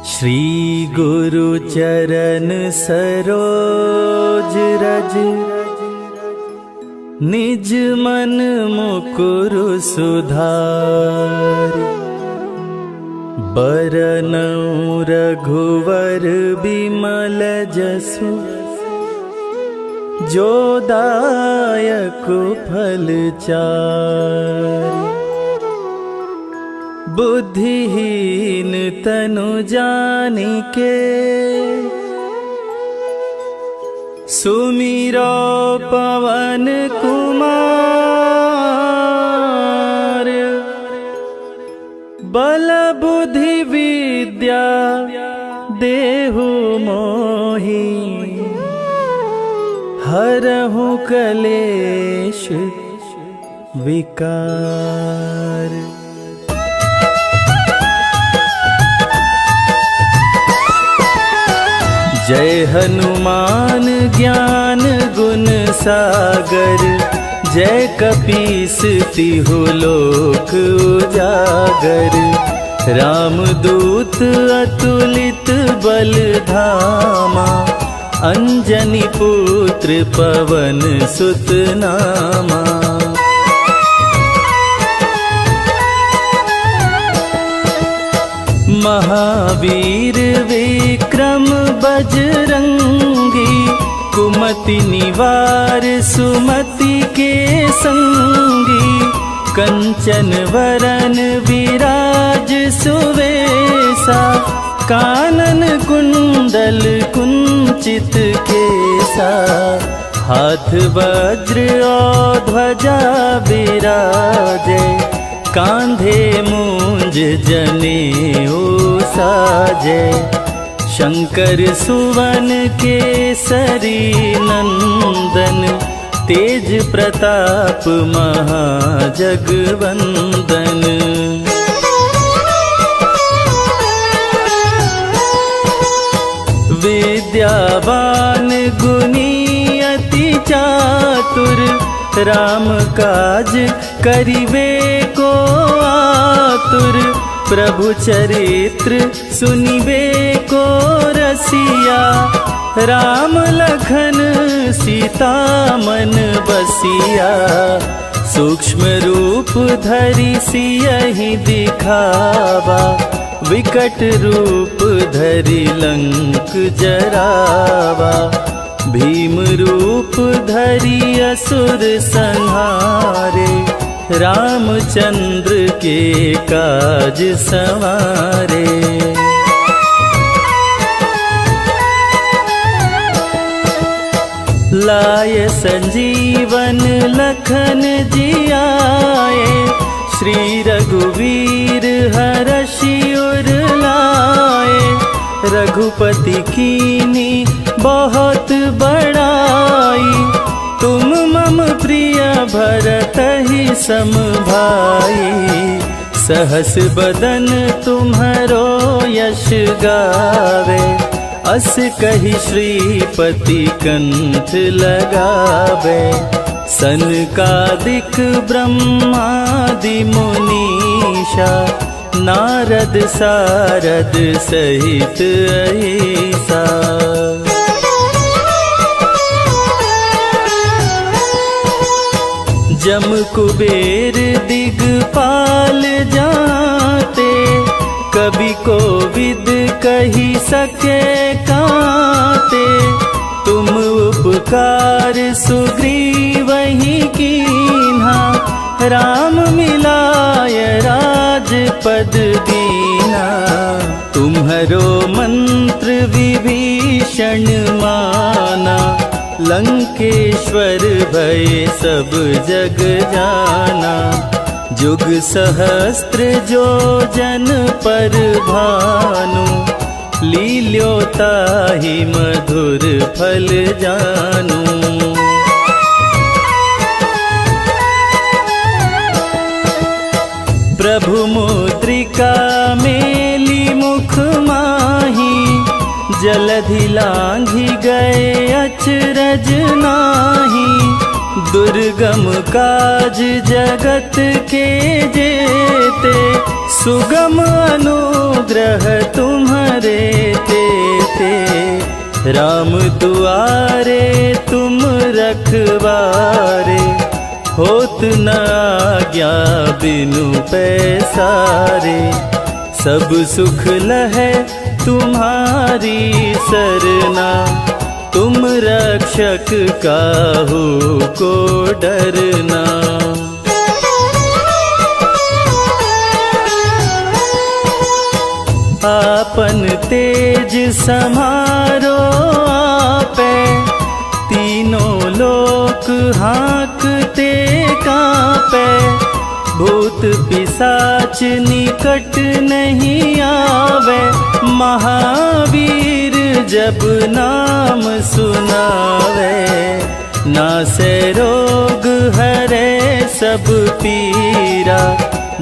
श्री गुरु चरण सरोज रज, निज मन मुकुरु सुधारि। बरनउँ रघुवर बिमल जसु, जो दायक फल चारि। बुद्धिहीन तनु जानिके, सुमिरो पवन कुमार। बल बुद्धि विद्या देहु मोहि, हरहु कलेश विकार। जय हनुमान ज्ञान गुण सागर, जय कपीस तिहु लोक उजागर। रामदूत अतुलित बल धामा, अंजनी पुत्र पवन सुत नामा। महावीर विक्रम बजरंगी, कुमति निवार सुमति के संगी। कंचन वरन विराज सुवेसा, कानन कुंडल कुंचित केसा। हाथ वज्र और ध्वजा बिराजे, कांधे मूंज जनेऊ साजे। शंकर सुवन केसरी नंदन, तेज प्रताप महाजगवंदन। विद्यावान गुणी अति चातुर, राम काज करिवे को आतुर। प्रभु चरित्र सुनिबे को रसिया, राम लखन सीता मन बसिया। सूक्ष्म रूप धरि सियहि दिखावा, विकट रूप धरि लंक जरावा। भीम रूप धरि असुर संहारे, रामचंद्र के काज सवारे। लाय संजीवन लखन जियाए, श्री रघुवीर हरषि उर लाए। रघुपति कीनी बहुत बड़ाई, तुम मम प्रिय भरतहि सम भाई। सहस बदन तुम्हरो यश गावे, अस कहि श्रीपति कंठ लगावे। सनकादिक ब्रह्मादि मुनीषा, नारद सारद सहित अहिसा। जम कुबेर दिगपाल जाते, कवि कोविद कहि सके काते। तुम उपकार सुग्रीवहि कीन्हा, राम मिलाय राजपद दीना। तुम्हरो मंत्र विभीषण माना, लंकेश्वर भय सब जग जाना। जुग सहस्त्र जो जन पर भानु, लील्योताहि मधुर फल जानू। प्रभु मुद्रिका मेली मुख माही, जलधि लांघि गए अचरज नाही। दुर्गम काज जगत के जेते, सुगम अनुग्रह तुम्हारे ते राम दुआरे तुम रखवारे, होत न आज्ञा बिनु पैसारे। सब सुख लहै तुम्हारी सरना, तुम रक्षक काहू को डरना। आपन तेज समारो आपे, तीनों लोक हाँकते कांपे। भूत पिशाच निकट नहीं आवे, महावीर जब नाम सुनावे। नासे रोग हरे सब पीरा,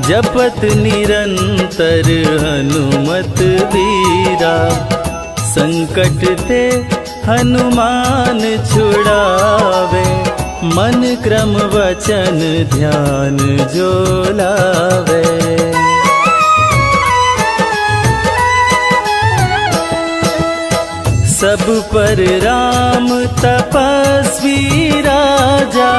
जपत निरंतर हनुमत वीरा। संकट ते हनुमान छुड़ावे, मन क्रम वचन ध्यान जो लावे। सब पर राम तपस्वी राजा,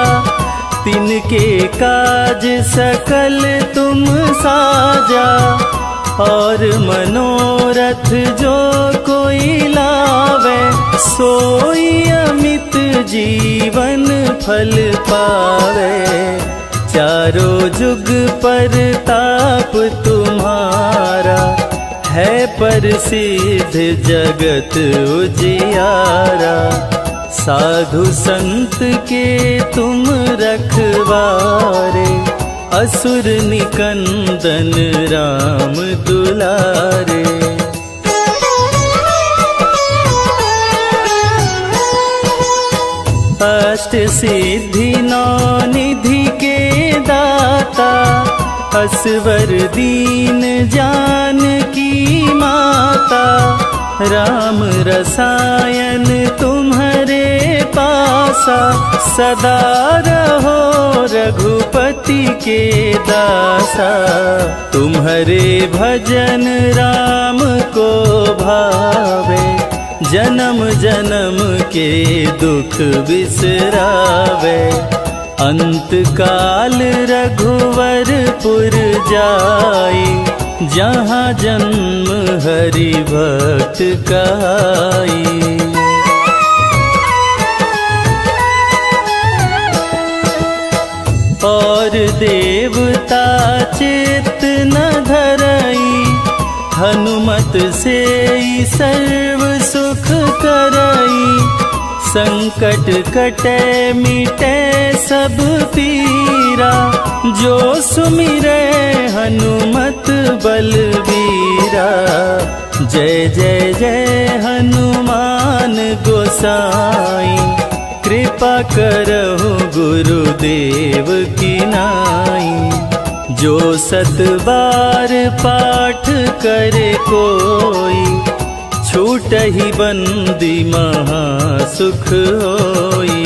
तिनके काज सकल तुम साजा। और मनोरथ जो कोई लावे, सोई अमित जीवन फल पावे। चारों जुग पर ताप तुम्हारा, है प्रसिद्ध जगत उजियारा। साधु संत के तुम रखवारे, असुर निकंदन राम दुलारे। अष्ट सिद्धि नौ निधि के दाता, असवर दीन जानकी माता। राम रसायन तुम्हारे पासा, सदा रहो रघुपति के दासा। तुम्हारे भजन राम को भावे, जन्म जन्म के दुख बिसरावे। अंत काल रघुवरपुर जाई, जहाँ जन्म हरि भक्त कहाई। और देवता चित्त न धरई, हनुमत से सर्व सुख करई। संकट कटे मिटे सब पीरा, जो सुमिरे हनुमत बलबीरा। जय जय जय हनुमान गोसाई, कृपा करहु गुरुदेव की नाई। जो सत बार पाठ करे कोई, छूटहि बंदी महा सुख होई।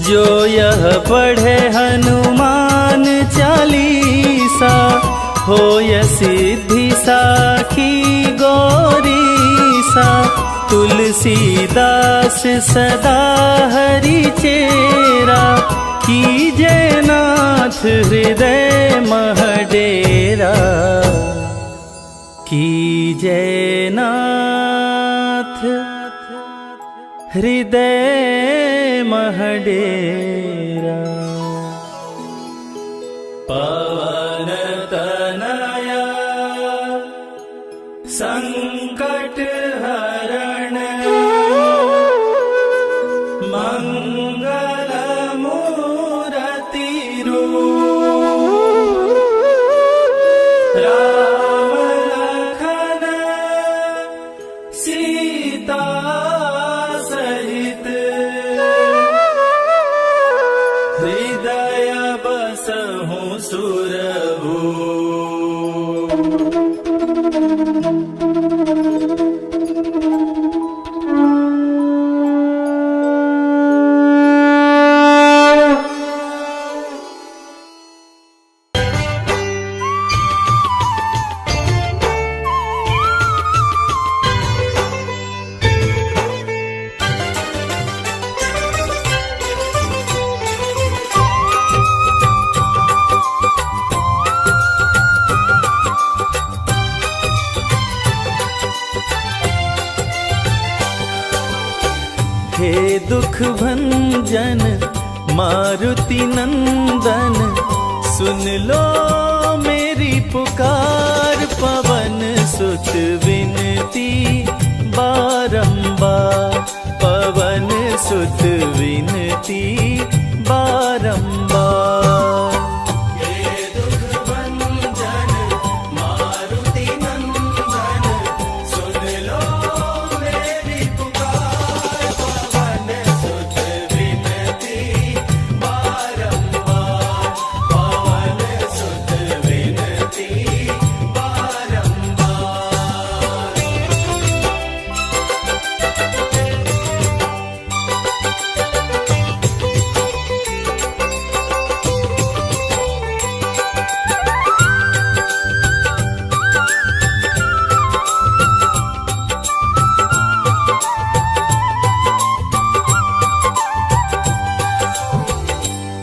जो यह पढ़े हनुमान चालीसा, होय सिद्धि साखी गौरीसा। तुलसीदास सदा हरि चेरा, कीजे नाथ हृदय मह डेरा। कीजे नाथ हृदय मह डेरा। पवन तनया संकट हरण, मंगल मूरति रूप। राम लखन सीता सहित, हृदय बसहु सुरभूप। दुख भंजन मारुति नंदन, सुन लो मेरी पुकार। पवन सुत विनती बारंबार, पवन सुत विनती बारंबार। हे दुख भंजन मारुति नंदन, सुन लो मेरी पुकार। पवन सुत विनती बारंबार, पवन सुत विनती बारंबार।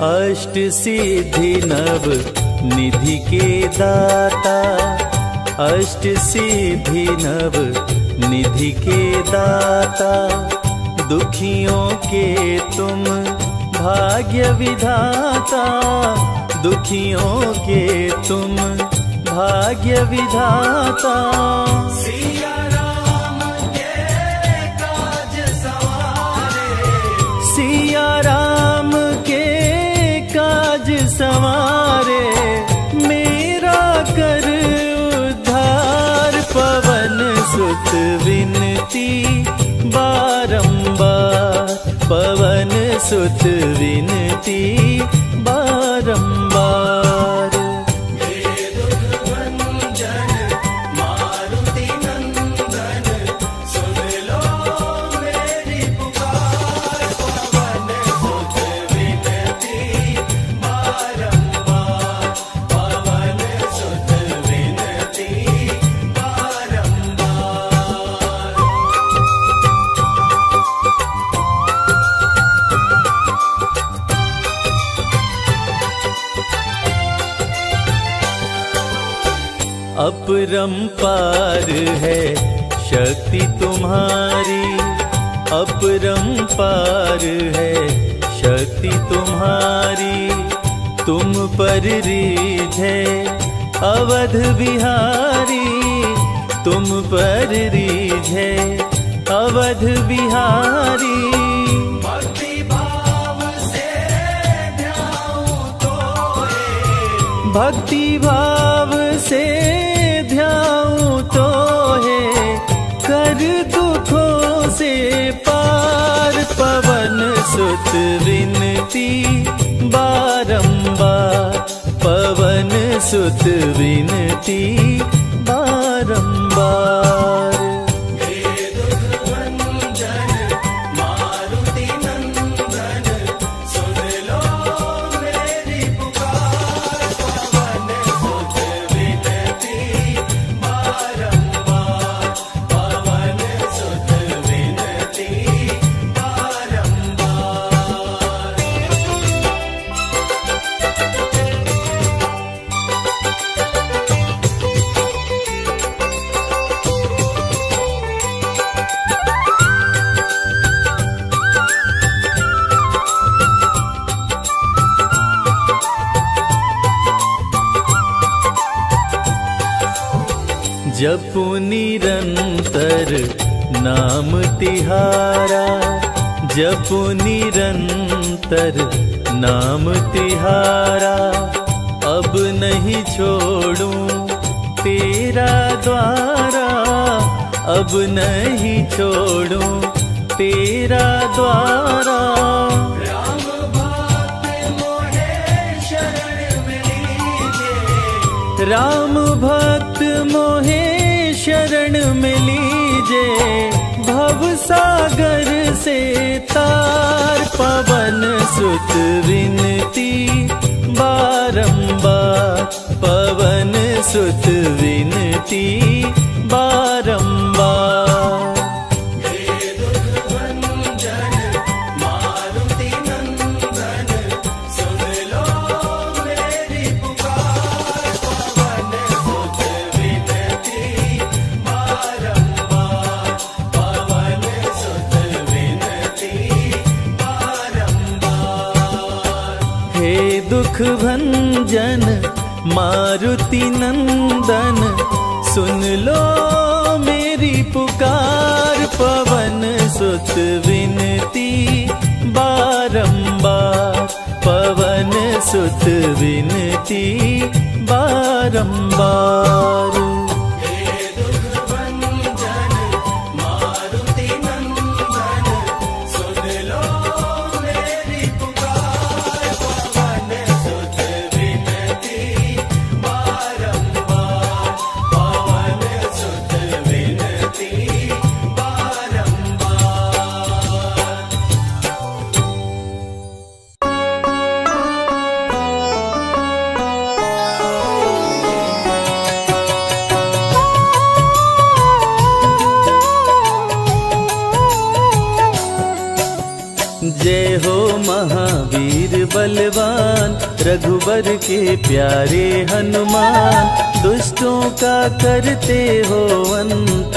अष्ट सिद्धि नव निधि के दाता, अष्ट सिद्धि नव निधि के दाता। दुखियों के तुम भाग्य विधाता, दुखियों के तुम भाग्य विधाता। सिया राम के काज सवारे, सिया राम के काज सवारे। मेरा कर उद्धार, पवन सुत विनती बारंबार, पवन सुत विनती बारंबार। हे दुख भंजन मारुति नंदन, सुन लो मेरी पुकार। पवन सुत विनती बारंबार, पवन सुत विनती बारंबार। अपरंपार है शक्ति तुम्हारी, अपरंपार है शक्ति तुम्हारी। तुम पर रीझ है अवध बिहारी, तुम पर रीझ है अवध बिहारी। भक्ति भाव से ध्याऊं तो है, भक्ति भाव से ध्याऊं तो है। कर दुखों से पार, पवन सुत विनती बारंबार, पवन सुत विनती बारंबार। हे दुख भंजन मारुति नंदन, सुन लो मेरी पुकार। पवन सुत विनती बारंबार, पवन सुत विनती बारंबार। जपु निरंतर नाम तिहारा, जपु निरंतर नाम तिहारा। अब नहीं छोड़ूं तेरा द्वारा, अब नहीं छोड़ूं तेरा द्वारा। राम भक्त मोहे शरण में लीजे, राम भक्त मोहे शरण में लीजे। भव सागर से तार, पवन सुत विनती बारंबार, पवन सुत विनती बारंबार। हे दुख भंजन मारुति नंदन, सुन लो मेरी पुकार। पवन सुत विनती बारंबार, पवन सुत विनती दुख भंजन मारुति नंदन, सुन लो मेरी पुकार। पवन सुत विनती बारंबार, पवन सुत विनती बारंबार। जय हो महावीर बलवान, रघुबर के प्यारे हनुमान। दुष्टों का करते हो अंत,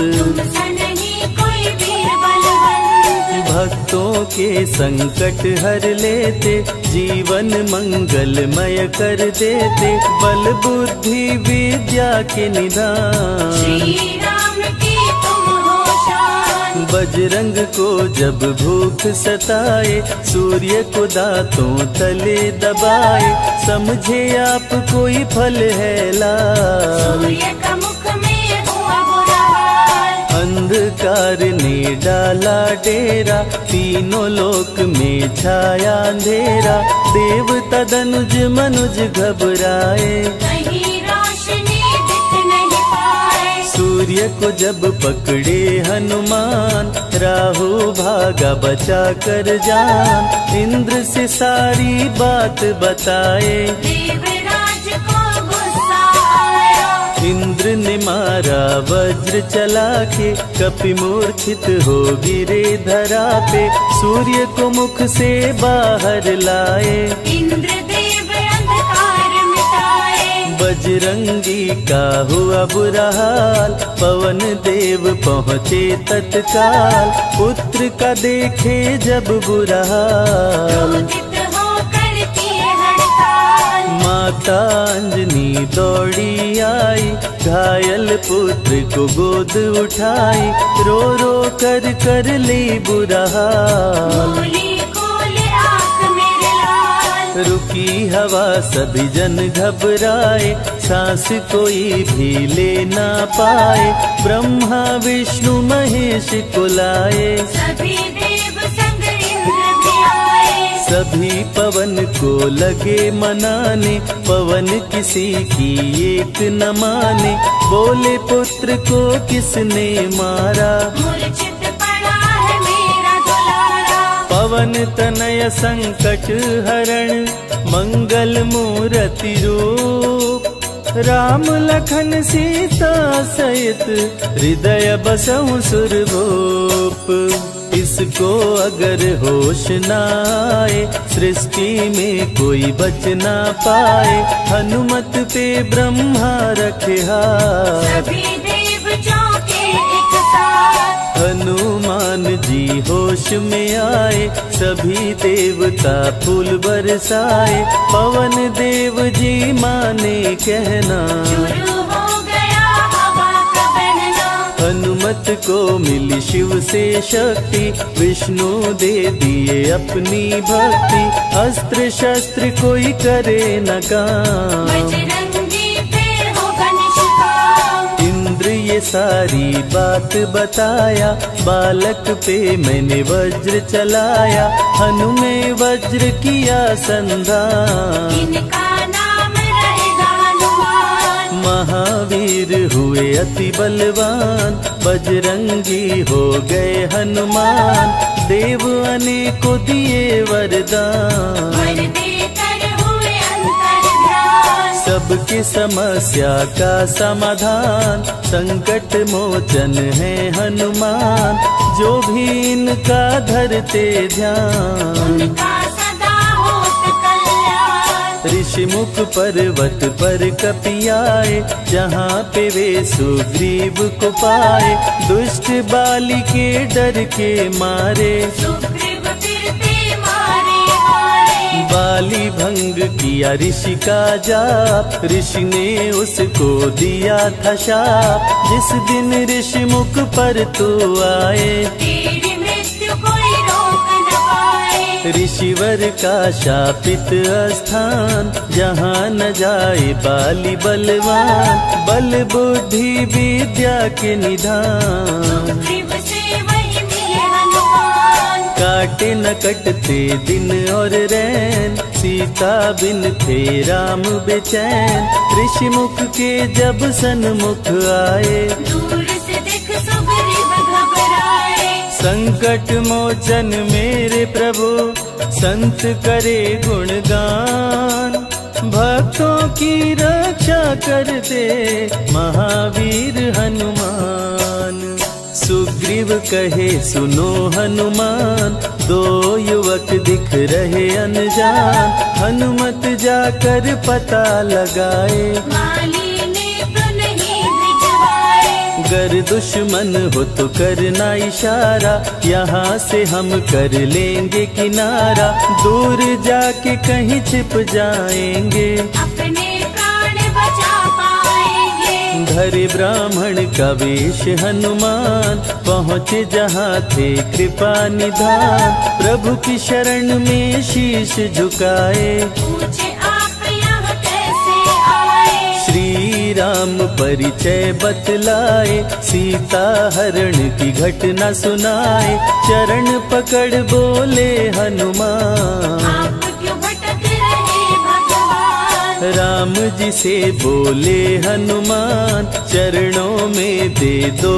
कोई वीर बलवंत। भक्तों के संकट हर लेते, जीवन मंगलमय कर देते। बल बुद्धि विद्या के निधान, श्री राम की तुम हो शान। बजरंग को जब भूख सताए, सूर्य को दांतों तले दबाए। समझे आप कोई फल है लाल, सूर्य का मुख में हुआ बुरा हाल। अंधकार ने डाला डेरा, तीनों लोक में छाया अंधेरा। देवता दनुज मनुज घबराए, कहीं रोशनी दिख नहीं पाए। सूर्य को जब पकड़े हनुमान, राहु भागा बचा कर जान। इंद्र से सारी बात बताए, देवराज को गुस्सा आया। इंद्र ने मारा वज्र चला के, कपि मूर्छित हो गिरे धरा पे। सूर्य को मुख से बाहर लाए, इंद्रदेव अंधकार मिटाए। बजरंगी का हुआ बुरा हाल, पवन देव पहुँचे तत्काल। पुत्र का देखे जब बुरा हाल, क्रोधित होकर किए हड़ताल। माता अंजनी दौड़ी आई, घायल पुत्र को गोद उठाई। रो रो कर ली बुरा हाल, बोली खोले आँख मेरे लाल। रुकी हवा सभी जन घबराए, सांस कोई भी ले ना पाए। ब्रह्मा विष्णु महेश को लाए, सभी देव संग इंद्र भी आए। सभी पवन को लगे मनाने। पवन किसी की एक न माने, बोले पुत्र को किसने मारा। मूर्छित पड़ा है मेरा दुलारा। पवन तनय संकट हरण, मंगल मूर्ति रूप। राम लखन सीता सहित, हृदय बसहु सुरभूप। इसको अगर होश न आए, सृष्टि में कोई बच ना पाए। हनुमत पे ब्रह्मा रखे हाथ, सभी देव चौके एक साथ। हनुमान जी होश में आए, सभी देवता फूल बरसाए। पवन देव जी माने कहना, शुरू हो गया हवा का बहना। हनुमत को मिली शिव से शक्ति, विष्णु दे दिए अपनी भक्ति। अस्त्र शस्त्र कोई करे न काम, बजरंगी पे होगा निष्काम। इंद्र ये सारी बात बताया, बालक पे मैंने वज्र चलाया। हनु में वज्र किया संधान, इनका नाम रहेगा हनुमान। महावीर हुए अति बलवान। बजरंगी हो गए हनुमान, देव अनेको दिए वरदान। वर देकर हुए अंतर्ध्यान। सबकी समस्या का समाधान, संकट मोचन है हनुमान। जो भी इनका धरते ध्यान, उनका सदा होत कल्याण। ऋषि मुख पर्वत पर कपियाए, जहाँ पे वे सुग्रीव को पाए। दुष्ट बाली के डर के मारे, सुग्रीव फिरते मारे हारे। बाली भंग किया ऋषि का जाप, ऋषि ने उसको दिया था शाप। जिस दिन ऋषि मुख पर तू आए, तेरी मृत्यु कोई रोक न पाए। ऋषिवर का शापित स्थान, जहाँ न जाए बाली बलवान। बल बुद्धि विद्या के निधान, शिव से वही मिले हनुमान। काटे न कटते दिन और रैन, सीता बिन थे राम बेचैन। ऋषि मुख के जब सन्मुख आए, दूर से देख सुग्रीव घबराए। संकट मोचन मेरे प्रभु, संत करे गुणगान। भक्तों की रक्षा करते महावीर हनुमान। सुग्रीव कहे सुनो हनुमान, दो युवक दिख रहे अनजान। हनुमत जाकर पता लगाए, माली ने तो नहीं भिजवाए। गर दुश्मन हो तो करना इशारा, यहाँ से हम कर लेंगे किनारा। दूर जाके कहीं छिप जाएंगे, अपने प्राण बचा पाएंगे। धरे ब्राह्मण का वेश हनुमान, पहुँचे जहाँ थे कृपा निधान। प्रभु की शरण में शीश झुकाए, पूछे आप यहाँ कैसे आए। श्री राम परिचय बतलाए, सीता हरण की घटना सुनाए। चरण पकड़ बोले हनुमान, आप क्यों भटक रहे भगवान। राम जी से बोले हनुमान, चरणों में दे दो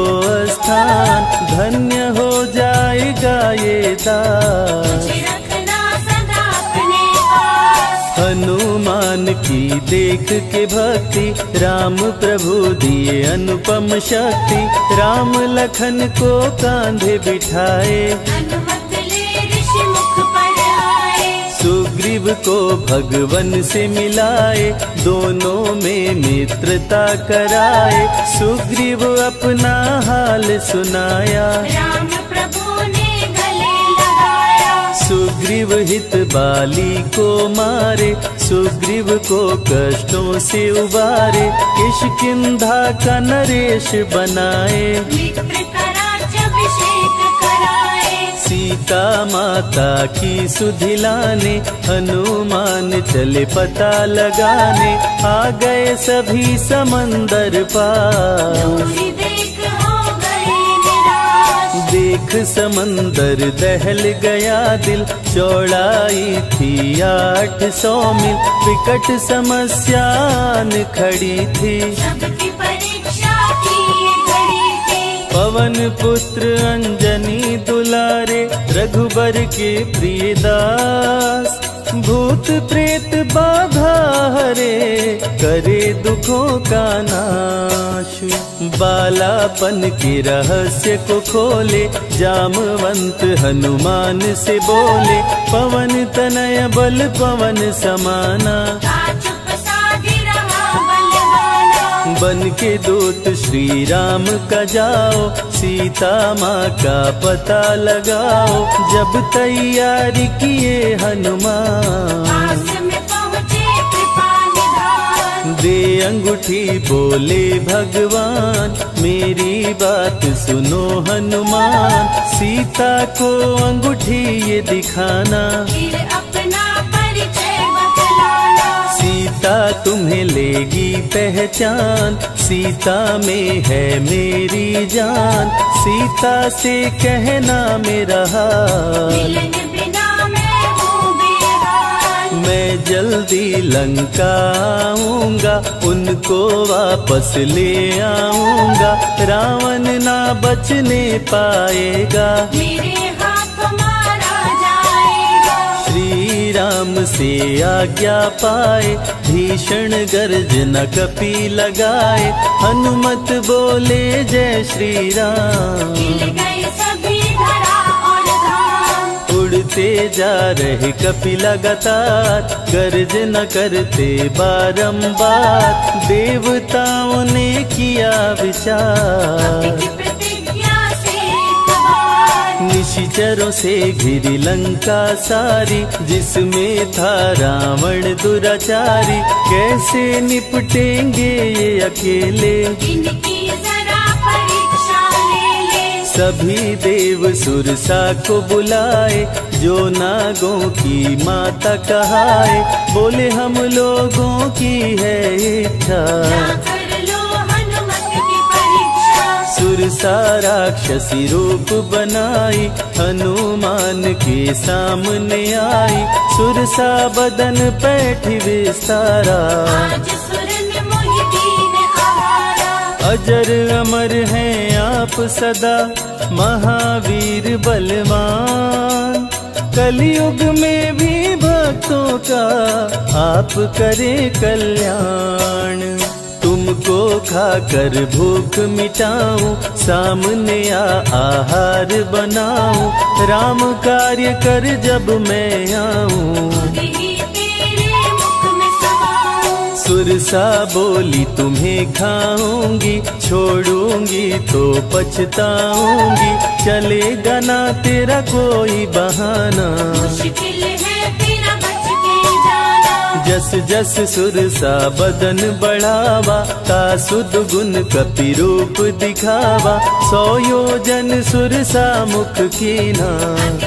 स्थान। धन्य हो जाएगा ये दास, मुझे रखना सदा अपने पास। हनुमान की देख के भक्ति, राम प्रभु दिए अनुपम शक्ति। राम लखन को कांधे बिठाए, अनुमत ले ऋषि मुख पर आए। सुग्रीव को भगवन से मिलाए, दोनों में मित्रता कराए। सुग्रीव अपना हाल सुनाया, राम प्रभु ने गले लगाया। सुग्रीव हित बाली को मारे, सुग्रीव को कष्टों से उबारे। किष्किंधा का नरेश बनाए, मित्र का राज्याभिषेक कराए। सीता माता की सुधि लाने। हनुमान चले पता लगाने, आ गए सभी समंदर पार। दूरी देख हो गए निराश। देख समंदर दहल गया दिल, चौड़ाई थी 800 मील। विकट समस्या आन खड़ी थी, सबकी परीक्षा की ये घड़ी थी। पवन पुत्र अंजनी दुलारे, रघुबर के प्रिय दास। भूत प्रेत बाधा हरे, करे दुखों का नाश। बालापन के रहस्य को खोले, जामवंत हनुमान से बोले। पवन तनय बल पवन समाना, चुप साधी रहा बलवाना। बन के दूत श्री राम का जाओ, सीता माँ का पता लगाओ। जब तैयारी किए हनुमान, पास में पहुँचे कृपा निधान। दे अंगूठी बोले भगवान, मेरी बात सुनो हनुमान। सीता को अंगूठी ये दिखाना, फिर अपना परिचय बतलाना। सीता तुम्हें लेगी पहचान। सीता में है मेरी जान, सीता से कहना मेरा हाल। मिलन बिना मैं हूँ बेहाल। मैं जल्दी लंका आऊंगा, उनको वापस ले आऊंगा। रावण ना बचने पाएगा, मेरे हाथ मारा जाएगा। श्री राम से आज्ञा पाए, भीषण गर्जना कपि लगाए। हनुमत बोले जय श्री राम, मिल गए सभी धरा और धाम। उड़ते जा रहे कपि लगातार, गर्जना करते बारंबार। देवताओं ने किया विचार, की प्रतिज्ञा से एक बार। निशिचरों से घिरी लंका सारी, जिसमें था रावण दुराचारी। कैसे निपटेंगे ये अकेले, इनकी जरा परीक्षा ले ले। सभी देव सुरसा को बुलाए, जो नागों की माता कहाए। बोले हम लोगों की है इच्छा, कर लो हनुमत की परीक्षा। सुरसा राक्षसी रूप बनाई, हनुमान के सामने आई। सुरसा बदन पैठी विस्तारा, आज सुर में मोहि दीन आहारा। अजर अमर हैं आप सदा, महावीर बलवान। कलयुग में भी भक्तों का आप करें कल्याण। तुमको खाकर भूख मिटाऊं, सामने आहार बनाऊं। राम कार्य कर जब मैं आऊं, यही तेरे मुख में समाऊं। सुरसा बोली तुम्हें खाऊंगी, छोड़ूंगी तो पछताऊंगी। चलेगा ना तेरा कोई बहाना, मुश्किल है तेरा बच के जाना। जस जस सुरसा बदन बढ़ावा, तासुद गुण कपि रूप दिखावा। 100 योजन सुरसा मुख कीना,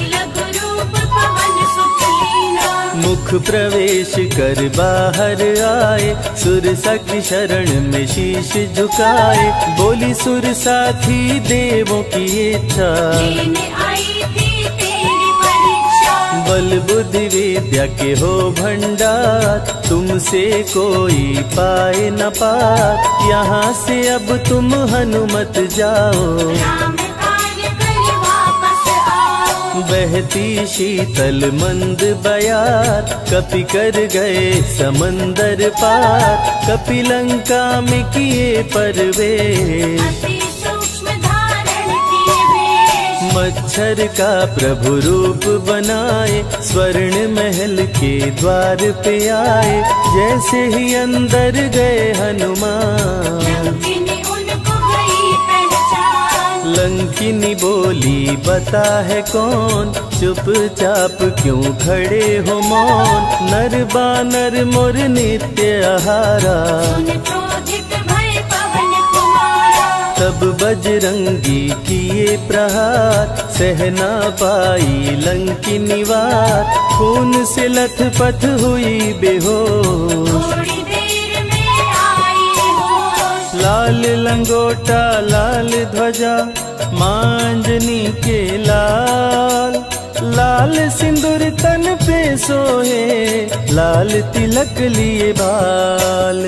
लघु रूप पवन सुख लीना। मुख प्रवेश कर बाहर आए, सुरसा की शरण में शीश झुकाए। बोली सुरसा थी देवों की इच्छा, लेने आई थी तेरी परीक्षा। बल बुद्धि विद्या के हो भंडार, तुमसे कोई पाए न पार। यहाँ से अब तुम हनुमत जाओ, राम कार्य कर वापस आओ। बहती शीतल मंद बयार, कपि कर गए समंदर पार। कपि लंका में किए प्रवेश, अति सूक्ष्म धारण किए वेश। मच्छर का प्रभु रूप बनाए, स्वर्ण महल के द्वार पे आए। जैसे ही अंदर गए हनुमान, लंकिनी उनको गई पहचान। लंकिनी बोली बता है कौन, चुपचाप क्यों खड़े हो मौन। नर बानर मोर नित्य आहारा, सुन क्रोधित भय पवन कुमारा। तब बजरंगी किए प्रहार, सहना पाई लंकिनी वार। खून से लथपथ हुई बेहोश, थोड़ी देर में आई होश। लाल लंगोटा लाल ध्वजा, मांजनी के लाल। लाल सिंदूर तन पे सोहे, लाल तिलक लिए बाल।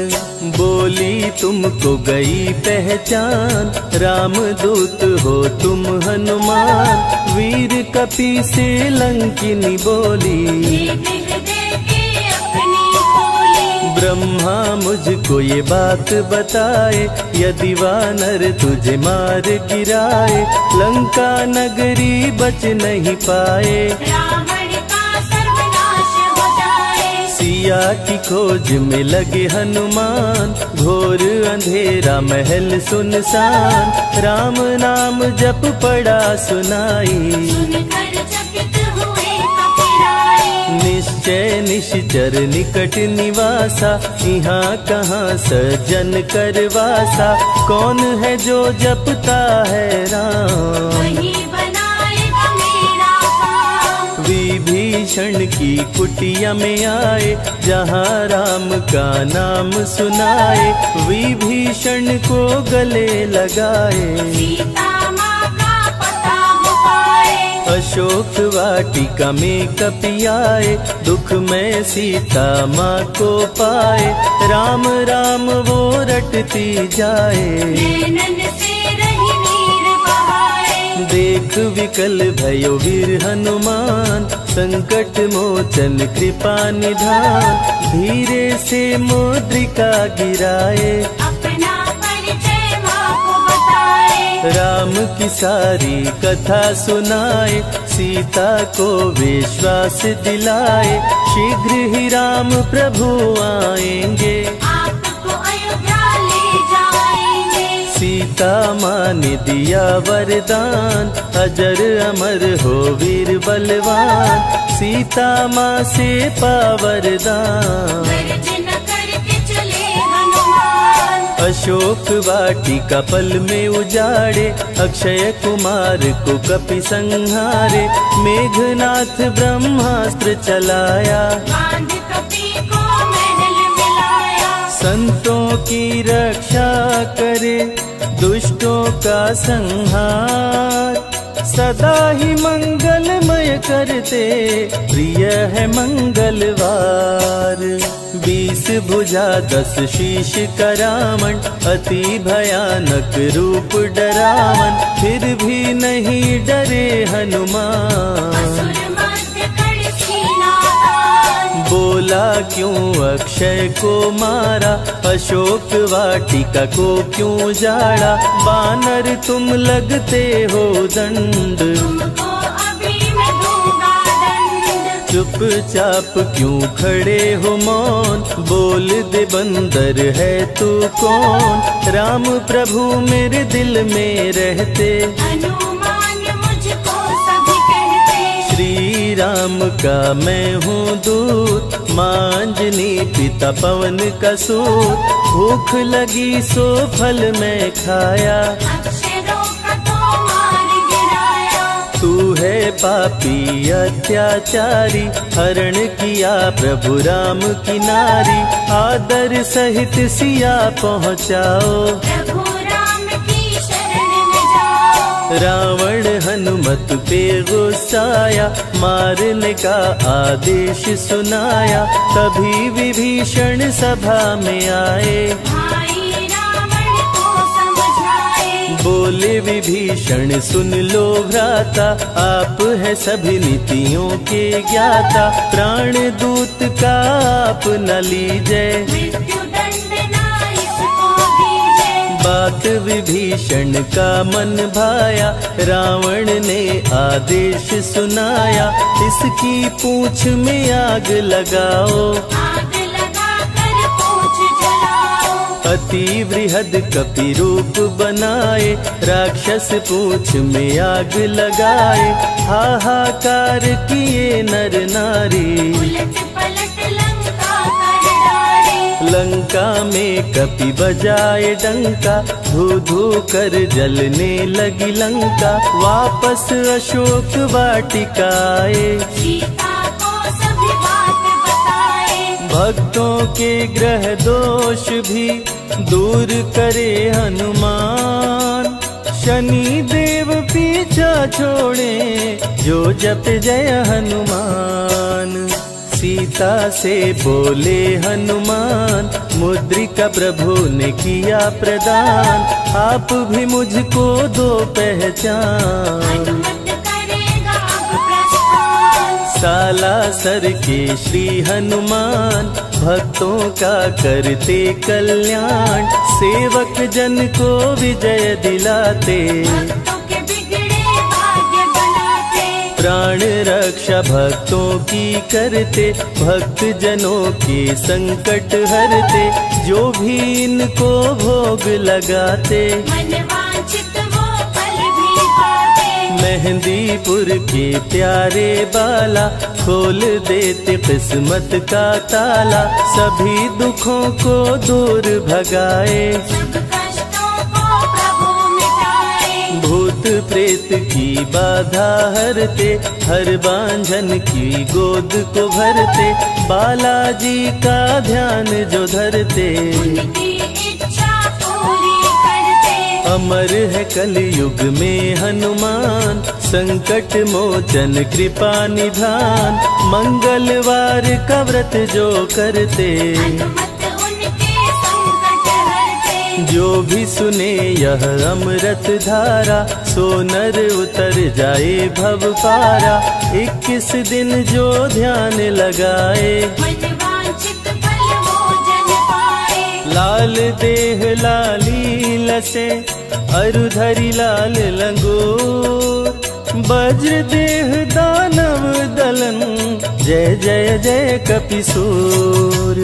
बोली तुमको गई पहचान, रामदूत हो तुम हनुमान। वीर कपि से लंकिनी बोली, हृदय की अपनी खोली। ब्रह्मा मुझको ये बात बताए, यदि वानर तुझे मार गिराए। लंका नगरी बच नहीं पाए, रावण का सर्वनाश हो जाए। सिया की खोज में लगे हनुमान, घोर अंधेरा महल सुनसान। राम नाम जप पड़ा सुनाई, सुनकर चकित हुए कपिराए। निश्चय निश्चर निकट निवासा। यहाँ कहाँ सज्जन करवासा, कौन है जो जपता है राम। वही बनाएगा मेरा काम। विभीषण की कुटिया में आए, जहाँ राम का नाम सुनाए। विभीषण को गले लगाए, सीता माँ का पता हो पाए। अशोक वाटिका में कपि आए, दुख में सीता माँ को पाए। राम राम वो रटती जाए, नैनन से रही नीर बहाए। देख विकल भयो वीर हनुमान। संकट मोचन कृपा निधान, धीरे से मुद्रिका गिराए। अपना परिचय माँ को बताए। राम की सारी कथा सुनाए, सीता को विश्वास दिलाए। शीघ्र ही राम प्रभु आएंगे, आपको अयोध्या ले जाएंगे। सीता सीता माँ ने दिया वरदान, अजर अमर हो वीर बलवान, सीता माँ से पा वरदान। गर्जन करके चले हनुमान, अशोक वाटिका पल में उजाड़े, अक्षय कुमार को कपि संहारे, मेघनाथ ब्रह्मास्त्र चलाया, बांध कपि को महल मिलाया। संतों की रक्षा करे, दुष्टों का संहार, सदा ही मंगलमय करते, प्रिय है मंगलवार। 20 भुजा 10 शीश का रावण, अति भयानक रूप डरावन, फिर भी नहीं डरे हनुमान। असुर मध्य कर सीना तान, बोला क्यों अक्षय को मारा, अशोक वाटिका को क्यों जाड़ा, बानर तुम लगते हो दंड, तुमको अभी मैं दूंगा दंड। चुपचाप क्यों खड़े हो मौन, बोल दे बंदर है तू कौन, राम प्रभु मेरे दिल में रहते, हनुमान मुझको सभी कहते। श्री राम का मैं हूँ दूत, माँ अंजनी पिता पवन का सूत, भूख लगी सो फल मैं खाया, अक्षरों का तो मार गिराया। तू है पापी अत्याचारी, हरण किया प्रभु राम की नारी, आदर सहित सिया पहुँचाओ, प्रभु राम की शरण में जाओ। रावण हनुमत पे गुस्साया, मारने का आदेश सुनाया, तभी विभीषण सभा में आए, भाई रावण को समझाए। बोले विभीषण सुन लो भ्राता, आप है सभी नीतियों के ज्ञाता, प्राण दूत का आप न लीजिए, मृत्यु दंड ना इसको दीजिए। बात विभीषण का मन भाया, रावण ने आदेश सुनाया, इसकी पूंछ में आग लगाओ, आग लगा कर पूछ जलाओ। अति वृहद कपि रूप बनाए, राक्षस पूंछ में आग लगाए, हाहाकार किए नर नारी, उलट पलट लंका कर डाले। लंका में कपि बजाए डंका, धू धू कर जलने लगी लंका, वापस अशोक वाटिका आए, सीता को सभी बात बताए। भक्तों के ग्रह दोष भी दूर करे हनुमान, शनि देव पीछा छोड़े, जो जप जय हनुमान। सीता से बोले हनुमान, मुद्रिका प्रभु ने किया प्रदान, आप भी मुझको दो पहचान। हनुमत करेगा अब प्रस्थान, सालासर के श्री हनुमान, भक्तों का करते कल्याण, सेवक जन को विजय दिलाते, भक्तों के बिगड़े भाग्य बनाते। प्राण रक्षा भक्तों की करते, भक्त जनों के संकट हरते, जो भी इनको भोग लगाते, मन वांछित वो फल भी पाते। मेहंदीपुर के प्यारे बाला, खोल देते किस्मत का ताला, सभी दुखों को दूर भगाए, सब कष्टों को प्रभु मिटाए। भूत प्रेत की बाधा हरते, हर बांझन की गोद को भरते, बालाजी का ध्यान जो धरते, उनकी इच्छा पूरी करते। अमर है कलयुग में हनुमान, संकट मोचन कृपा निधान, मंगलवार का व्रत जो करते, हनुमत उनके संकट हरते। जो भी सुने यह अमृत धारा, सो नर उतर जाए भव पारा, 21 दिन जो ध्यान लगाए, मन वांछित फल वो जन पाए। लाल देह लाली लसे, अरुधरी लाल लंगोर, वज्र देह दानव दलन, जय जय जय कपिसूर।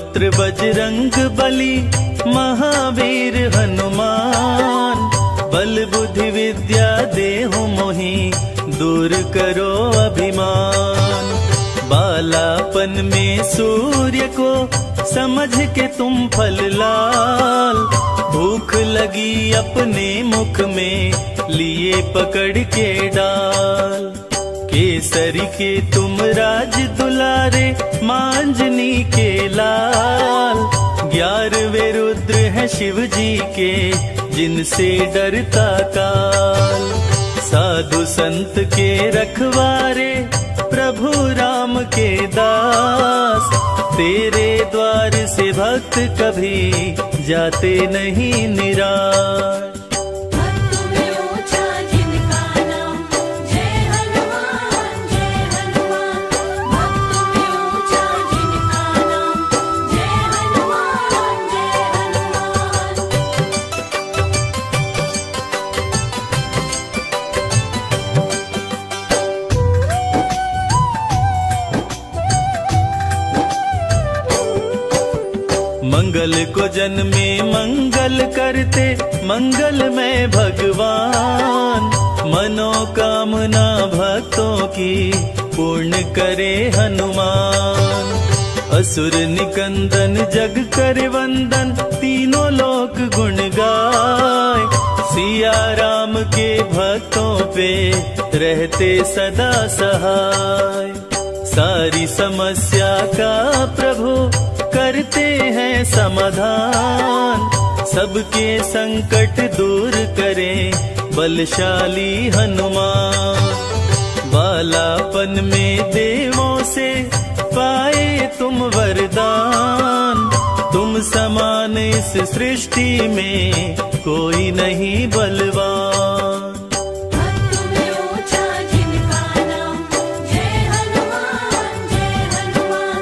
पुत्र बजरंग बली, महावीर हनुमान। बल बुद्धि विद्या देहु मोहि, दूर करो अभिमान। बालापन में सूर्य को समझ के तुम फल लाल, भूख लगी अपने मुख में लिए पकड़ के डाल। केसरी के तुम राज दुलारे, मांजनी के लाल। 11वें रुद्र है शिव जी के, जिनसे डरता काल। साधु संत के रखवारे, प्रभु राम के दास। तेरे द्वार से भक्त कभी जाते नहीं निराश। भक्त में ऊंचा जिनका नाम, जय हनुमान जय हनुमान। भक्त में ऊंचा जिनका नाम, जय हनुमान जय हनुमान। मंगल को जन्मे मंगल करते, मंगल में भगवान। मनोकामना भक्तों की पूर्ण करे हनुमान। असुर निकंदन जग कर वंदन, तीनों लोक गुण गाय। सिया राम के भक्तों पे रहते सदा सहाय। सारी समस्या का प्रभु करते हैं समाधान। सबके संकट दूर करें बलशाली हनुमान। बालापन में देवों से पाए तुम वरदान। तुम समान इस सृष्टि में कोई नहीं बलवान। भक्त में ऊंचा जिनका नाम, जय हनुमान जय हनुमान।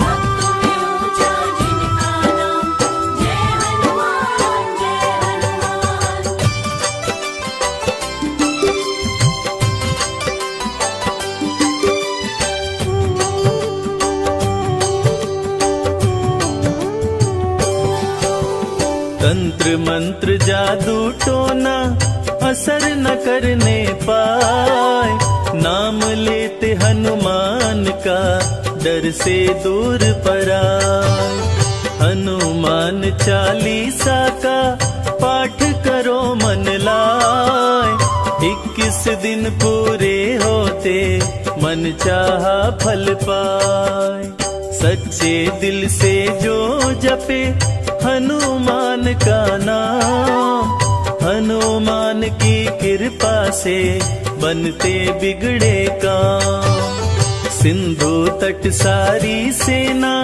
भक्त में ऊंचा जिनका नाम, जय हनुमान जय हनुमान। तंत्र मंत्र जादू टोना असर न करने पाए। नाम लेते हनुमान का डर से दूर पराए। हनुमान चालीसा का पाठ करो मन लाए। 21 दिन पूरे होते मन चाहा फल पाए। सच्चे दिल से जो जपे हनुमान का नाम, हनुमान की कृपा से बनते बिगड़े काम। सिंधु तट सारी सेना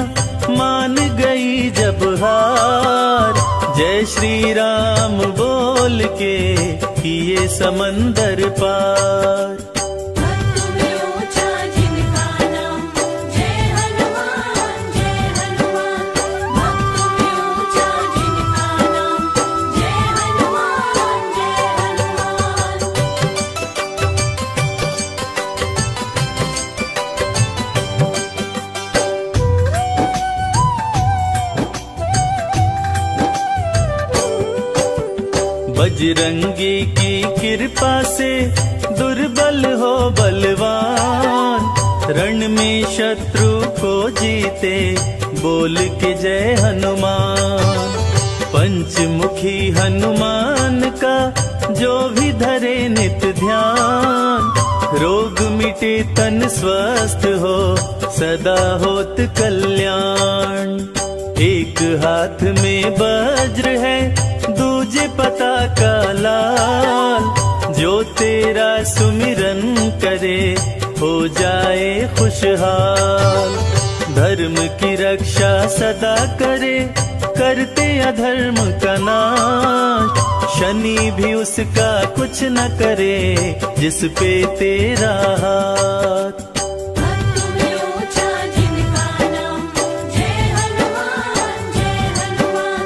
मान गई जब हार। जय श्री राम बोल के किए समंदर पार। भक्त में ऊंचा जिनका नाम, जय हनुमान जय हनुमान। भक्त में ऊंचा जिनका नाम, जय हनुमान जय हनुमान। बजरंगी की कृपा से दुर्बल हो बलवान। रण में शत्रु को जीते बोल के जय हनुमान। पंचमुखी हनुमान का जो भी धरे नित ध्यान। रोग मिटे तन स्वस्थ हो सदा होत कल्याण। एक हाथ में वज्र है दूजे पता का लाल। जो तेरा सुमिरन करे हो जाए खुशहाल। धर्म की रक्षा सदा करे करते अधर्म का नाश। शनि भी उसका कुछ न करे जिस पे तेरा हाथ। भक्त में ऊंचा जिनका नाम, जय हनुमान जय हनुमान।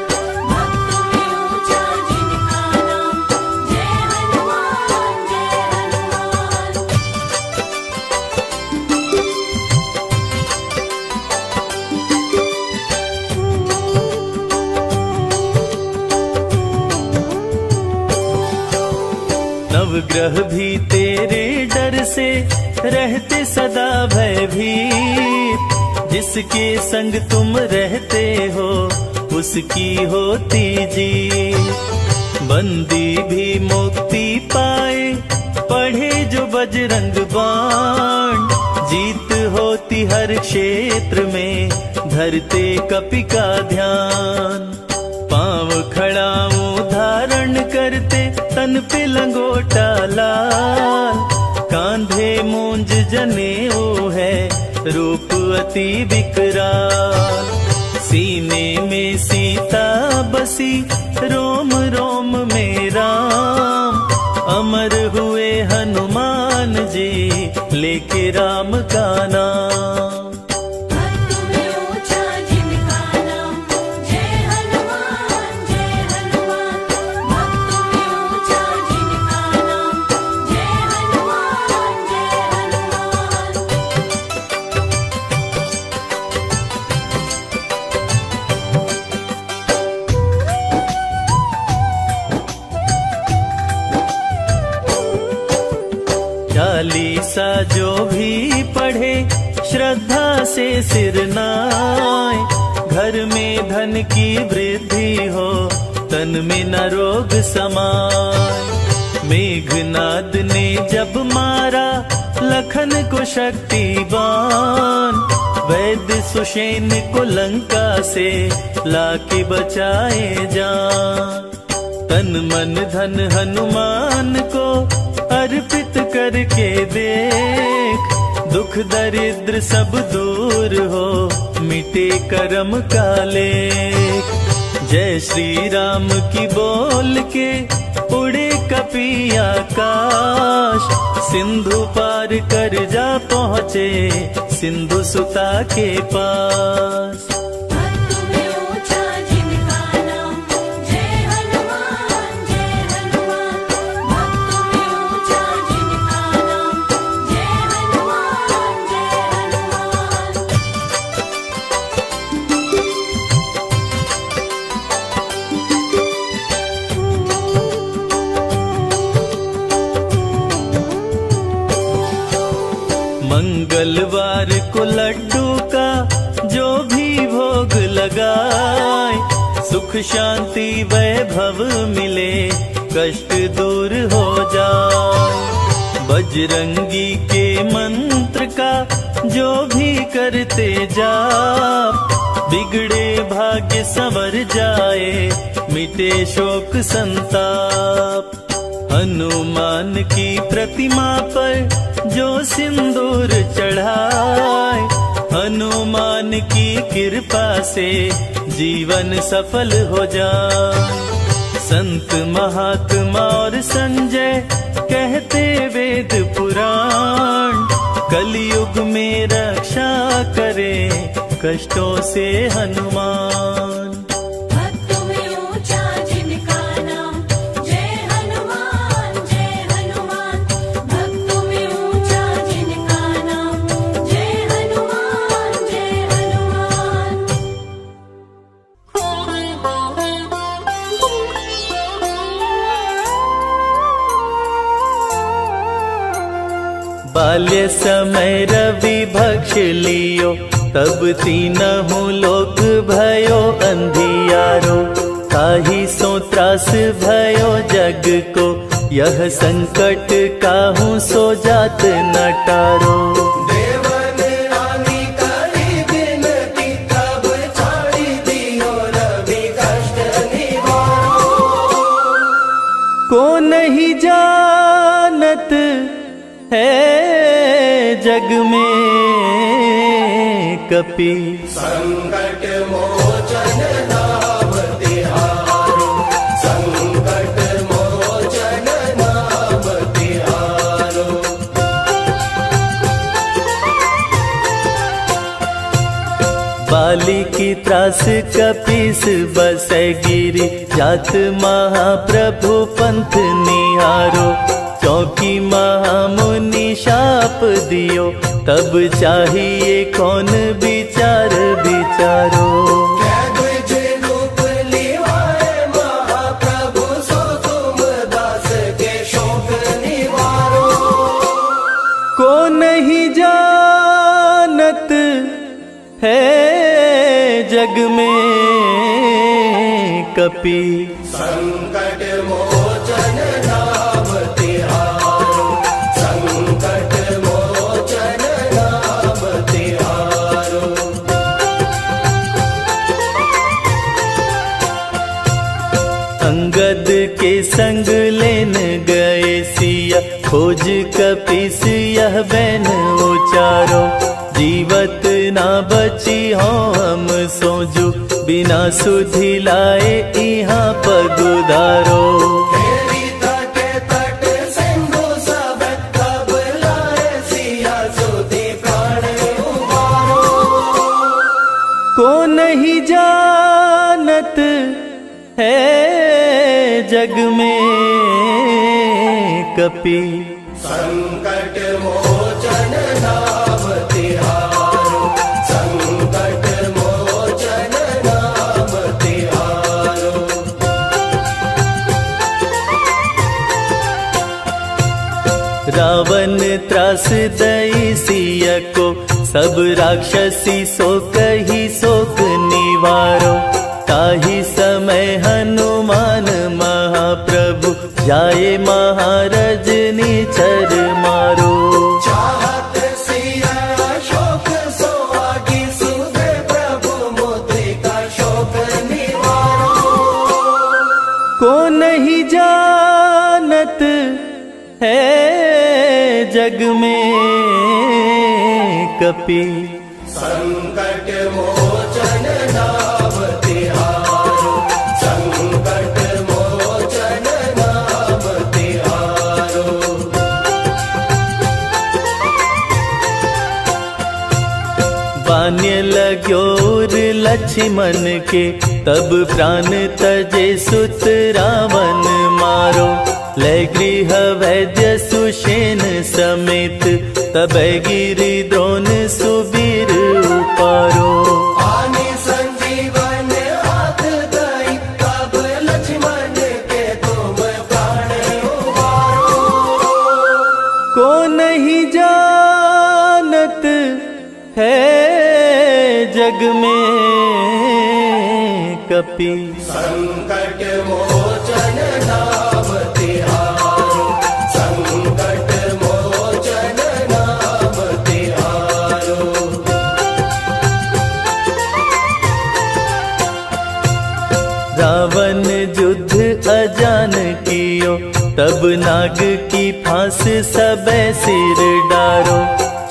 भक्त में ऊंचा जिनका नाम, जय हनुमान जय हनुमान। नवग्रह भी तेरे डर से रहते सदा भयभीत। जिसके संग तुम रहते हो उसकी होती जीत। बंदी भी मुक्ति पाए पढ़े जो बजरंग बाण। जीत होती हर क्षेत्र में धरते कपि का ध्यान। पांव खड़ाऊं धारण करते तन पे लंगोटा लाल। कांधे मूंज जनेऊ है रूप अति विकराल। सीने में सीता बसी रोम रोम में राम। अमर हुए हनुमान जी लेके राम का नाम। भक्त में ऊंचा जिनका नाम जय हनुमान जय हनुमान। भक्त में ऊंचा जिनका नाम जय हनुमान जय हनुमान। चालीसा जो भी पढ़े श्रद्धा से सिर नाए। घर में धन की वृद्धि हो तन में न रोग समाए। मेघनाद ने जब मारा लखन को शक्तिवान। वैद्य सुषेण को लंका से लाके बचाए जान। तन मन धन हनुमान को अर्पित करके देख। दुख दरिद्र सब दूर हो मिटे कर्म का लेख। जय श्री राम की बोल के उड़े कपि आकाश। सिंधु पार कर जा पहुँचे सिंधु सुता के पास। भक्त में ऊंचा जिनका नाम जय हनुमान जय हनुमान। भक्त में ऊंचा जिनका नाम जय हनुमान जय हनुमान। मंगलवार को लड्डू का जो भी भोग लगाए। सुख शांति वैभव मिले कष्ट दूर हो जाए। बजरंगी के मंत्र का जो भी करते जाप। बिगड़े भाग्य संवर जाए मिटे शोक संताप। हनुमान की प्रतिमा पर जो सिंदूर चढ़ाए। हनुमान की कृपा से जीवन सफल हो जाए। संत महात्मा और संजय कहते वेद पुराण। कलयुग में रक्षा करे कष्टों से हनुमान। भक्त में ऊंचा जिनका नाम जय हनुमान जय हनुमान। भक्त में ऊंचा जिनका नाम जय हनुमान जय हनुमान। बाल्य समय रवि भक्ष लियो तब तीनहु लोक भयो अंधियारो। ताहि सो त्रास भयो जग को यह संकट काहू सो जात न टारो। देवन रानी करी बिनती तब छाड़ी दियो रवि कष्ट निवारो। को नहीं जानत है जग में कपि। संकट मोचन नाम तिहारो। संकट मोचन नाम तिहारो। बाली की त्रास कपीस बसै गिरी। जात महाप्रभु पंथ निहारो। चौकी महामुनि शाप दियो तब चाहिए कौन विचार विचारो। कैद रूप लिवाए महाप्रभु सो तुम दास के शोक नि कपि। संकट मोचन नाम तिहारो, संकट मोचन नाम तिहारो। अंगद के संग लेन गए सिया, खोज कपीस यह बैन उचारो। जीवत ना बची हो हम सोजू, बिना सुधि लाए यहाँ पगुधारो। तेरी तटे तट सिंधु सब, कब लाए सिया सुधि प्राण उबारो। को नहीं जानत है जग में कपि। संकट मोचन नाम तिहारो, संकट मोचन नाम तिहारो। रावण त्रास दई सिया को, सब राक्षसी सो कही शोक निवारो। ताही समय हनुमान महाप्रभु, जाए महाराज निचर मारो। चाहत सिया शोक सोहागी, सुबे प्रभु मुद्रिका शोक निवारो। को नहीं जानत है जग में कपि। संकट मोचन नाम तिहारो, संकट मोचन नाम तिहारो। बान्य लाग्योर लक्ष्मण के, तब प्राण तजे सुत रावण मारो। ले गृह वैद्य सुषेण समेत, तब गिरि द्रोण सुबीर उपारो। आनि संजीवन हाथ दई, तब लक्ष्मण के तुम प्राण उबारो। को नहीं जानत है जग में कपि। संकट मोचन नाम तिहारो, संकट मोचन नाम तिहारो। रावण युद्ध अजान कियो, तब नाग की फांस सबे सिर डारो।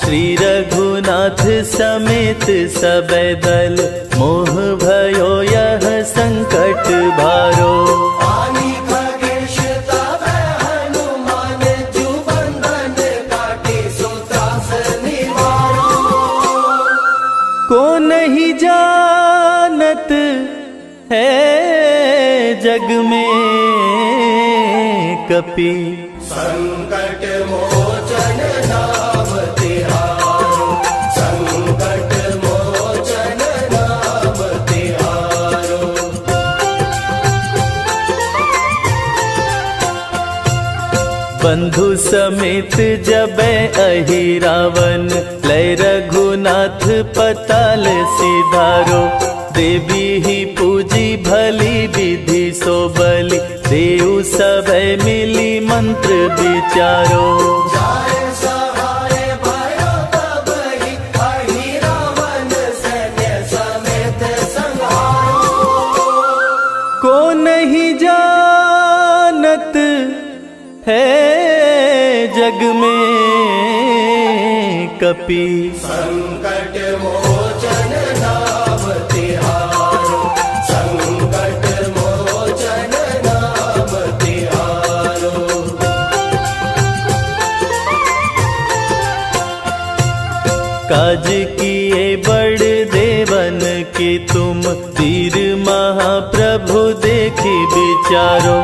श्री रघुनाथ समेत सबे दल, मोह भयो यह संकट भारो। आनि खगेश तब हनुमान, जु बंधन काटी सुत्रास निवारो। को नहीं जानत है जग में कपि। संकट मोचन नाम तिहारो, संकट मोचन नाम तिहारो। बंधु समेत जबै अहि रावण, लय रघुनाथ पताल सिधारो। देवी ही पूजी भली विधि सो बलि, देव सबै मिली मंत्र विचारो। जाय सहाय भयो तब ही, अहि रावण सैन्य समेत संहारो। को नहीं जानत है जग में कपि। संकट मोचन नाम तिहारो, संकट मोचन नाम तिहारो। काज किए बड़ देवन के तुम, वीर महाप्रभु देखी विचारो।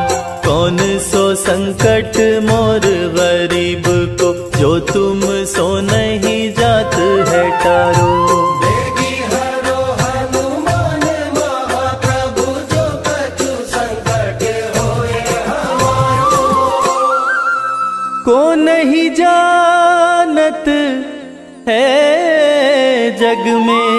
कौन सो संकट मोर गरीब को, जो तुम सो नहीं जात है टारो। देगी हरो हनुमान महाप्रभु, जो कछु संकट होए हमारो। को नहीं जानत है जग में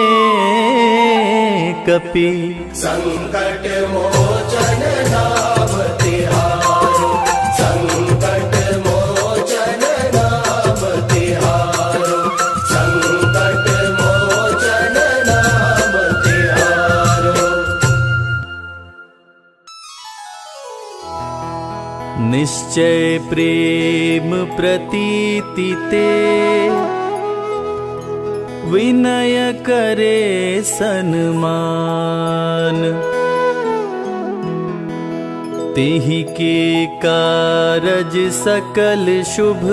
कपि संकट मोचन नाम तिहारो, संकट मोचन नाम तिहारो, संकट मोचन नाम तिहारो। निश्चय प्रेम प्रतीति ते विनय करे सन्मान, तेहि के कारज सकल शुभ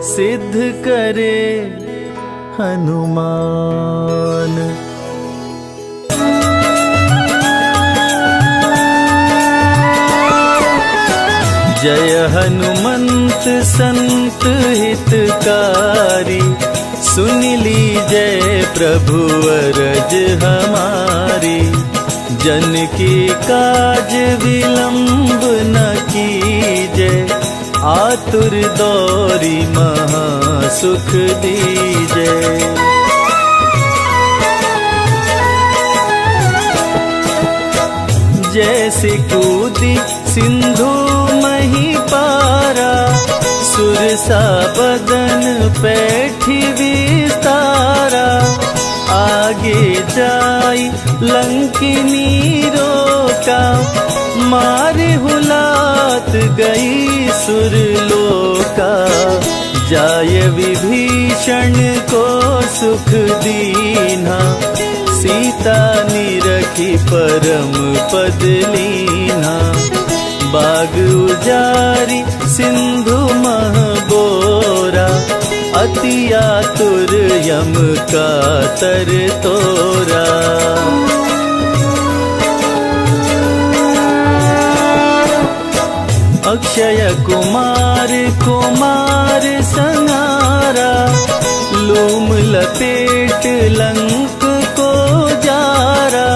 सिद्ध करे हनुमान। जय हनुमंत संत हितकारी, सुन लीजय प्रभु अरज हमारी। जन के काज विलंब न कीजय, आतुर दौरी महा सुख दीजय। जैसे कूदी सिंधु मही पारा, सुरसा बदन पैठी विस्तारा। आगे जाई लंकिनी रोका, मारे हुलात गई सुरलोका। जाय विभीषण को सुख दीना, सीता निरखी परम पद लीना। बाग उजारी सिंधु मह बोरा, अति आतुर यम का तर तोरा। अक्षय कुमार कुमार संहारा, लूम लपेट लंक को जारा।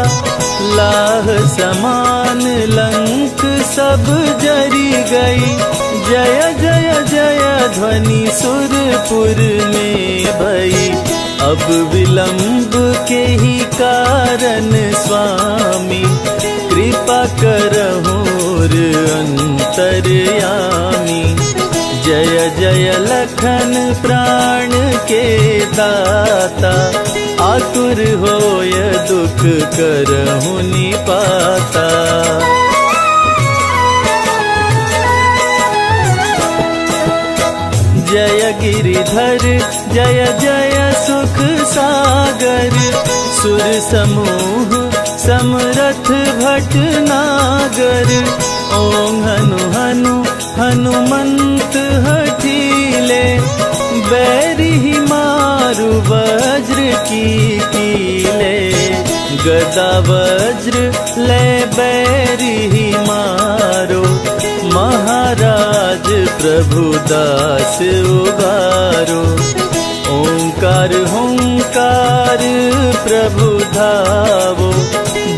लाह समान लंक सब जरी गई, जय जय जय ध्वनि सुरपुर में भई। अब विलंब के ही कारण स्वामी, कृपा करहुर अंतर्यामी। जय जय लखन प्राण के दाता, आतुर होय दुख करहु निपाता। जय गिरिधर जय जय सुख सागर, सुर समूह समरथ भटनागर। ओम हनु हनु हनुमंत हठीले, बैरी मारु वज्र की कीले। गदा वज्र ले बैरी मारो, महाराज प्रभु दास उबारो। ओंकार हुंकार प्रभु धावो,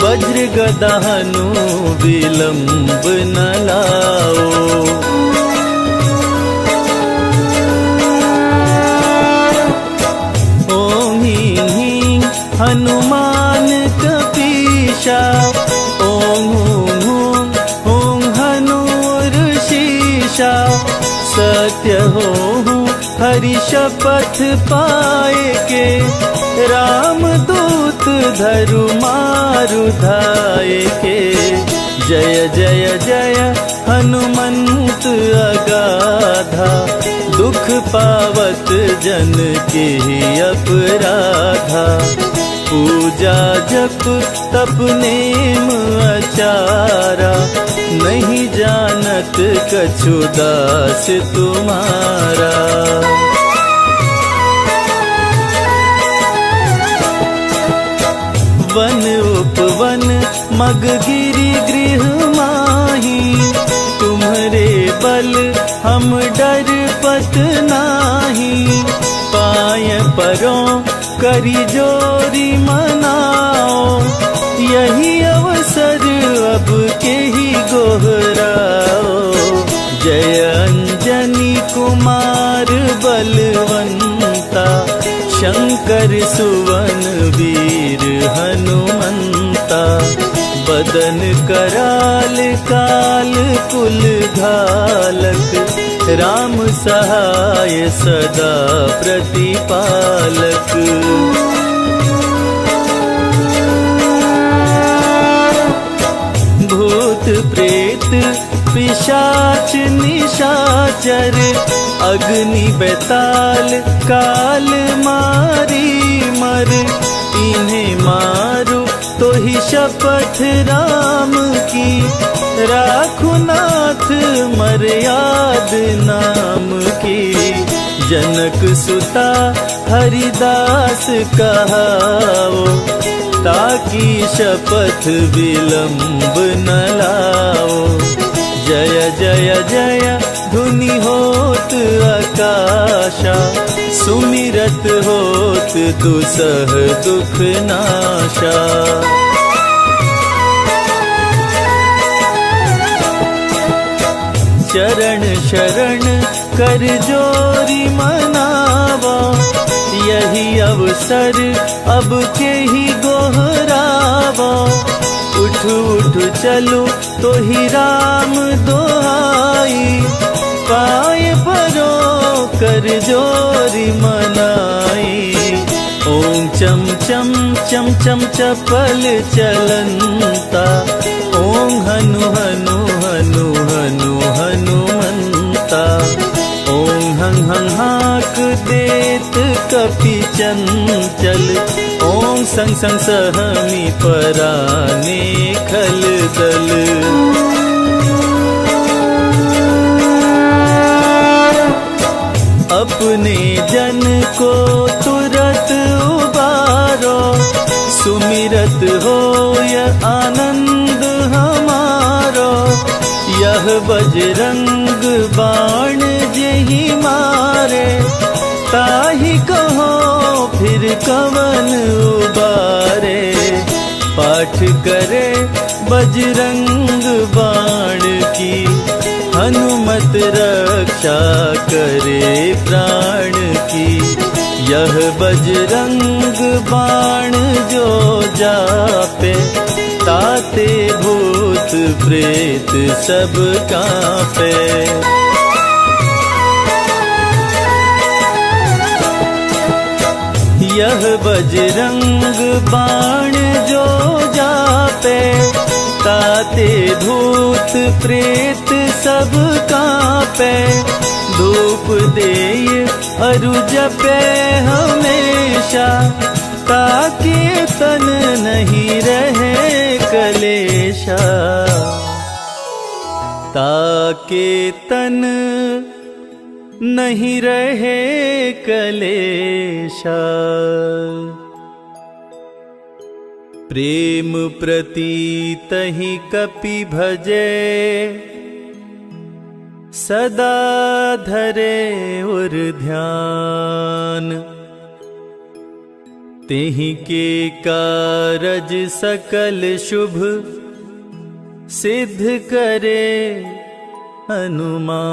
वज्र गदा हनु विलंब न लाओ। ओम ह्रीं ह्रीं हनुमान कपीशा, ओम हूं हूं हूं हनुर शीशा। सत्य हो हरि शपथ पाए के, राम दूत धरु मारु धाये के। जय जय जय हनुमंत अगाधा, दुख पावत जन के अपराधा। पूजा जप तप नेम आचारा, नहीं जानत कछु दास तुम्हारा। वन उपवन मग गिरि गृह माही, तुम्हरे बल हम डर पत नाही। पाय परों करी जोरी मनाओ, यही अवसर अब के ही गोहराओ। जय अंजनी कुमार बलवंता, शंकर सुवन हनुमंता। बदन कराल काल कुल घालक, राम सहाय सदा प्रतिपालक। भूत प्रेत पिशाच निशाचर, अग्नि बेताल काल मारी मर। इन्हें मारू तो ही शपथ राम की, राखु नाथ मर्याद नाम की। जनक सुता हरिदास कहाओ, ताकि शपथ विलंब न लाओ। जय जय जय धुनि होत आकाशा, सुमिरत होत दुसह दुख नाशा। चरण शरण कर जोरी मनावा, यही अवसर अब के ही गोहरावा। उठ उठ चलो तो ही राम दोहाई, पाए परो कर जोरी मनाई। ओम चम चम चम चम चपल चलंता, ओम हनु हनु हनु हनु हनुमंता। ओम हं हं हाक देत कपि चंचल, ओम संग संग सहमी पराने खल दल। अपने जन को तुरत उबारो, सुमिरत होय आनंद हमारो। यह बजरंग बाण जेहि मारे, ताहि कहो फिर कवन उबारे। पाठ करे बजरंग बाण की, हनुमत रक्षा करे प्राण की। यह बजरंग बाण जो जापे, ताते भूत प्रेत सब कांपे। यह बजरंग बाण जो जापे, ताते भूत प्रेत सब कांपे। धूप देय अरु जपे हमेशा, ताके तन नहीं रहे कलेशा। ताके तन नहीं रहे कलेशा। प्रेम प्रतीत ही कपि भजे, सदा धरे उर ध्यान। तेहि के कारज सकल शुभ, सिद्ध करे हनुमान।